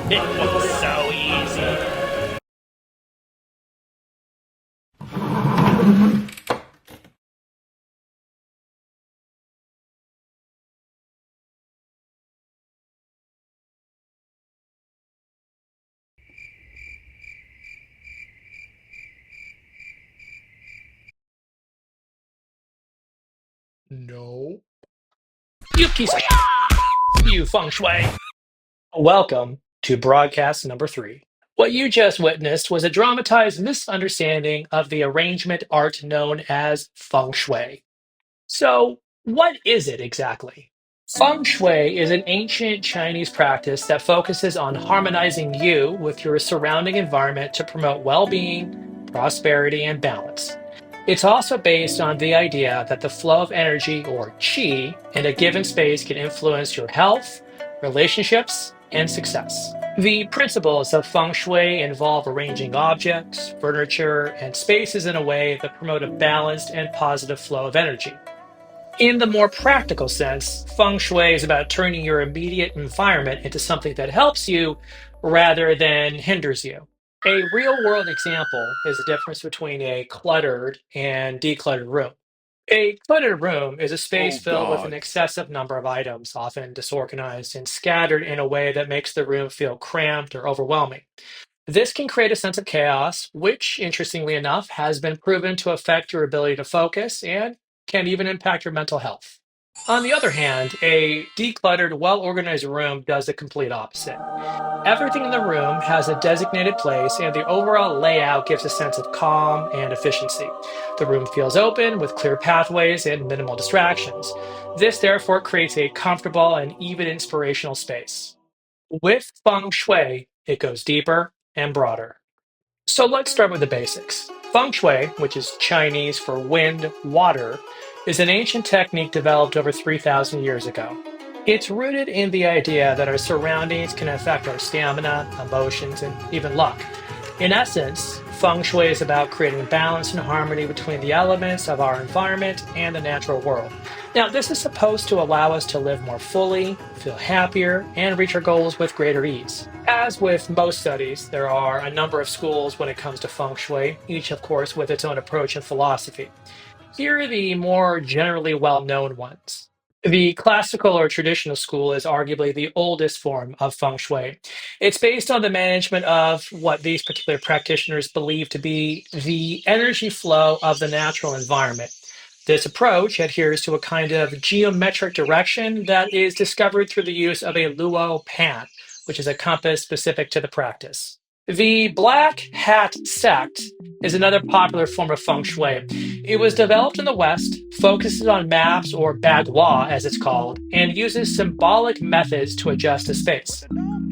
It was so easy. No. You piece of you feng shui. Welcome to broadcast number 3. What you just witnessed was a dramatized misunderstanding of the arrangement art known as feng shui. So, what is it exactly? Feng Shui is an ancient Chinese practice that focuses on harmonizing you with your surrounding environment to promote well being, prosperity, and balance. It's also based on the idea that the flow of energy, or qi, in a given space can influence your health, relationships, and success. The principles of feng shui involve arranging objects, furniture, and spaces in a way that promote a balanced and positive flow of energy. In the more practical sense, feng shui is about turning your immediate environment into something that helps you rather than hinders you. A real world example is the difference between a cluttered and decluttered room. A cluttered room is a space Oh filled with an God. excessive number of items, often disorganized and scattered in a way that makes the room feel cramped or overwhelming. This can create a sense of chaos, which, interestingly enough, has been proven to affect your ability to focus and can even impact your mental health. On the other hand, a decluttered, well organized room does the complete opposite. Everything in the room has a designated place, and the overall layout gives a sense of calm and efficiency. The room feels open with clear pathways and minimal distractions. This, therefore, creates a comfortable and even inspirational space. With feng shui, it goes deeper and broader. So let's start with the basics. Feng Shui, which is Chinese for wind, water, is an ancient technique developed over 3,000 years ago. It's rooted in the idea that our surroundings can affect our stamina, emotions, and even luck. In essence, Feng Shui is about creating balance and harmony between the elements of our environment and the natural world. Now, this is supposed to allow us to live more fully, feel happier, and reach our goals with greater ease. As with most studies, there are a number of schools when it comes to feng shui, each, of course, with its own approach and philosophy. Here are the more generally well known ones. The classical or traditional school is arguably the oldest form of feng shui. It's based on the management of what these particular practitioners believe to be the energy flow of the natural environment. This approach adheres to a kind of geometric direction that is discovered through the use of a luo pan, which is a compass specific to the practice. The Black Hat sect is another popular form of feng shui. It was developed in the West, focuses on maps or bagua as it's called, and uses symbolic methods to adjust a space.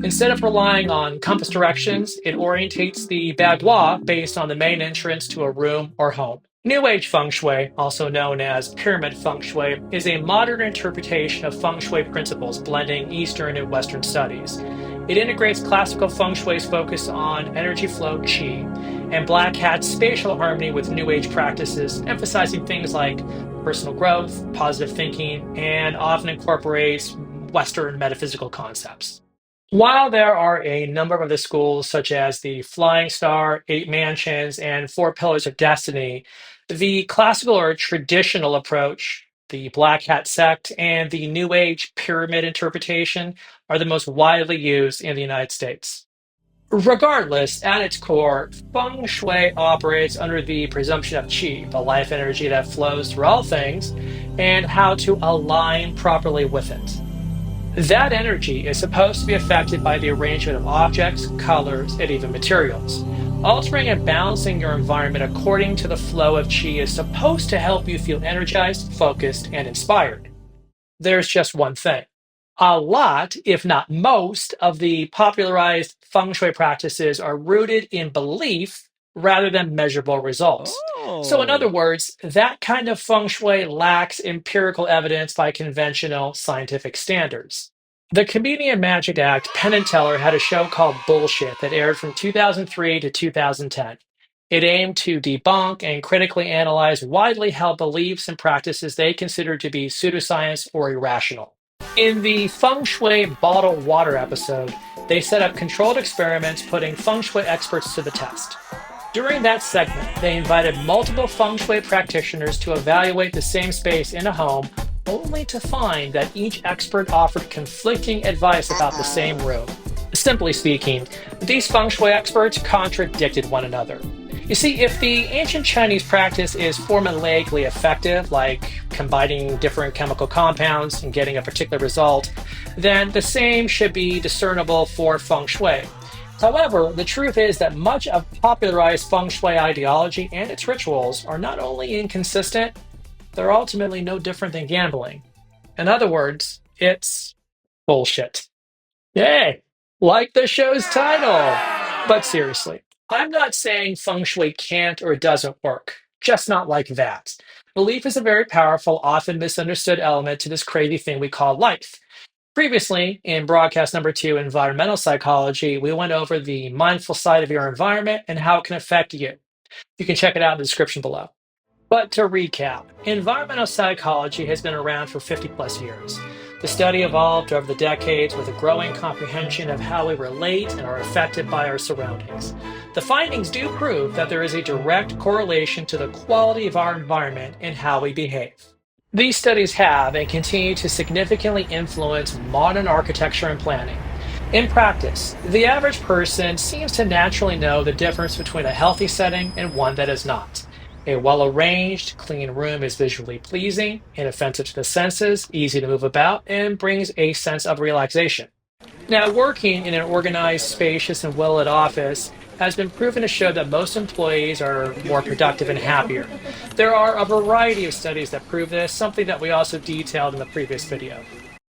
Instead of relying on compass directions, it orientates the bagua based on the main entrance to a room or home. New Age Feng Shui, also known as Pyramid Feng Shui, is a modern interpretation of Feng Shui principles blending Eastern and Western studies. It integrates classical Feng Shui's focus on energy flow qi and Black Hat's spatial harmony with New Age practices, emphasizing things like personal growth, positive thinking, and often incorporates Western metaphysical concepts. While there are a number of other schools, such as the Flying Star, Eight Mansions, and Four Pillars of Destiny, the classical or traditional approach, the Black Hat sect, and the New Age pyramid interpretation are the most widely used in the United States. Regardless, at its core, feng shui operates under the presumption of qi, the life energy that flows through all things, and how to align properly with it. That energy is supposed to be affected by the arrangement of objects, colors, and even materials. Altering and balancing your environment according to the flow of qi is supposed to help you feel energized, focused, and inspired. There's just one thing. A lot, if not most, of the popularized feng shui practices are rooted in belief rather than measurable results. So, in other Oh. words, that kind of feng shui lacks empirical evidence by conventional scientific standards. The comedian Magic Act Penn and Teller had a show called Bullshit that aired from 2003 to 2010. It aimed to debunk and critically analyze widely held beliefs and practices they considered to be pseudoscience or irrational. In the Feng Shui bottled water episode, they set up controlled experiments putting Feng Shui experts to the test. During that segment, they invited multiple Feng Shui practitioners to evaluate the same space in a home, only to find that each expert offered conflicting advice about the same room. Simply speaking, these Feng Shui experts contradicted one another. You see, if the ancient Chinese practice is formulaically effective, like combining different chemical compounds and getting a particular result, then the same should be discernible for Feng Shui. However, the truth is that much of popularized Feng Shui ideology and its rituals are not only inconsistent, they're ultimately no different than gambling. In other words, it's bullshit. Yay! Like the show's title! But seriously, I'm not saying Feng Shui can't or doesn't work, just not like that. Belief is a very powerful, often misunderstood element to this crazy thing we call life. Previously, in broadcast number 2, Environmental Psychology, we went over the mindful side of your environment and how it can affect you. You can check it out in the description below. But to recap, environmental psychology has been around for 50 plus years. The study evolved over the decades with a growing comprehension of how we relate and are affected by our surroundings. The findings do prove that there is a direct correlation to the quality of our environment and how we behave. These studies have and continue to significantly influence modern architecture and planning. In practice, the average person seems to naturally know the difference between a healthy setting and one that is not. A well arranged, clean room is visually pleasing, inoffensive to the senses, easy to move about, and brings a sense of relaxation. Now, working in an organized, spacious, and well lit office has been proven to show that most employees are more productive and happier. There are a variety of studies that prove this, something that we also detailed in the previous video.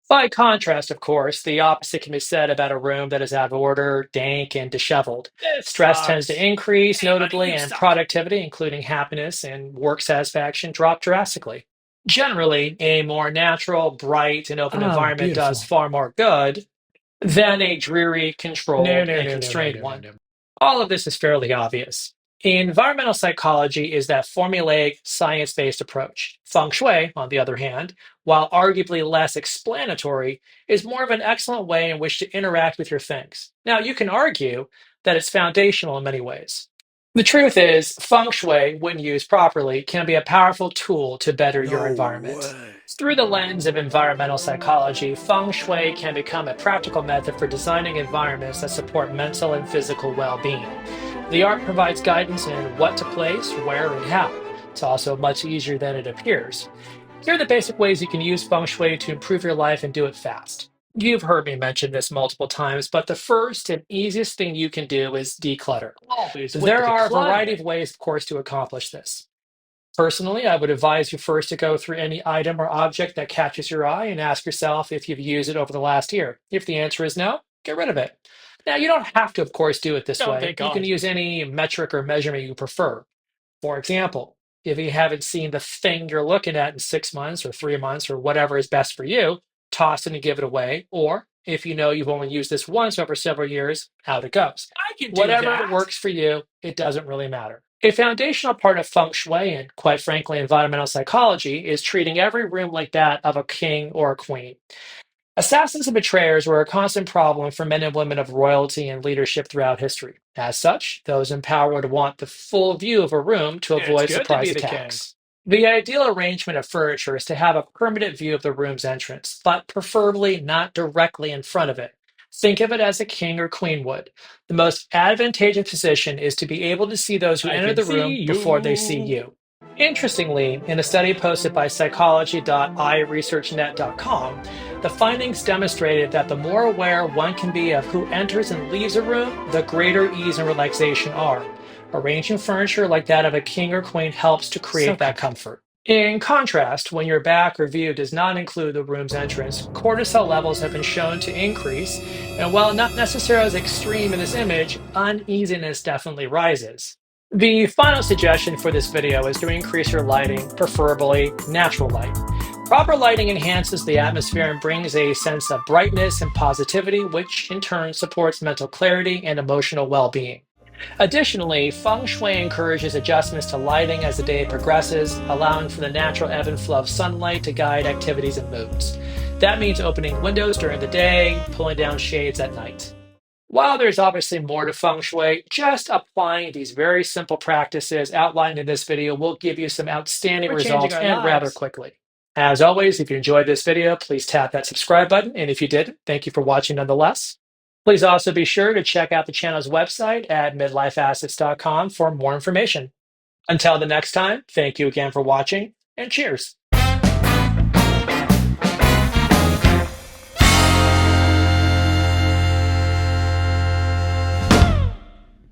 By contrast, of course, the opposite can be said about a room that is out of order, dank, and disheveled. Stress tends to increase notably, and productivity, including happiness and work satisfaction, drop drastically. Generally, a more natural, bright, and open environment does far more good than a dreary, controlled, and constrained one. All of this is fairly obvious. Environmental psychology is that formulaic, science based approach. Feng Shui, on the other hand, while arguably less explanatory, is more of an excellent way in which to interact with your things. Now, you can argue that it's foundational in many ways. The truth is, Feng Shui, when used properly, can be a powerful tool to better your environment. Through the lens of environmental psychology, Feng Shui can become a practical method for designing environments that support mental and physical well being. The art provides guidance in what to place, where, and how. It's also much easier than it appears. Here are the basic ways you can use Feng Shui to improve your life and do it fast. You've heard me mention this multiple times, but the first and easiest thing you can do is declutter. There are a variety of ways, of course, to accomplish this. Personally, I would advise you first to go through any item or object that catches your eye and ask yourself if you've used it over the last year. If the answer is no, get rid of it. Now, you don't have to, of course, do it this way. You can use any metric or measurement you prefer. For example, if you haven't seen the thing you're looking at in 6 months or 3 months or whatever is best for you, toss it and give it away. Or if you know you've only used this once over several years, out it goes. Whatever works for you, it doesn't really matter. A foundational part of Feng Shui and, quite frankly, environmental psychology is treating every room like that of a king or a queen. Assassins and betrayers were a constant problem for men and women of royalty and leadership throughout history. As such, those in power would want the full view of a room to avoid surprise attacks. The ideal arrangement of furniture is to have a permanent view of the room's entrance, but preferably not directly in front of it. Think of it as a king or queen would. The most advantageous position is to be able to see those who enter the room before they see you. Interestingly, in a study posted by psychology.iresearchnet.com, the findings demonstrated that the more aware one can be of who enters and leaves a room, the greater ease and relaxation are. Arranging furniture like that of a king or queen helps to create that comfort. In contrast, when your back or view does not include the room's entrance, cortisol levels have been shown to increase, and while not necessarily as extreme in this image, uneasiness definitely rises. The final suggestion for this video is to increase your lighting, preferably natural light. Proper lighting enhances the atmosphere and brings a sense of brightness and positivity, which in turn supports mental clarity and emotional well-being. Additionally, Feng Shui encourages adjustments to lighting as the day progresses, allowing for the natural ebb and flow of sunlight to guide activities and moods. That means opening windows during the day, pulling down shades at night. While there's obviously more to Feng Shui, just applying these very simple practices outlined in this video will give you some outstanding We're changing results our and rather lives. quickly. As always, if you enjoyed this video, please tap that subscribe button. And if you did, thank you for watching nonetheless. Please also be sure to check out the channel's website at midlifeassets.com for more information. Until the next time, thank you again for watching and cheers.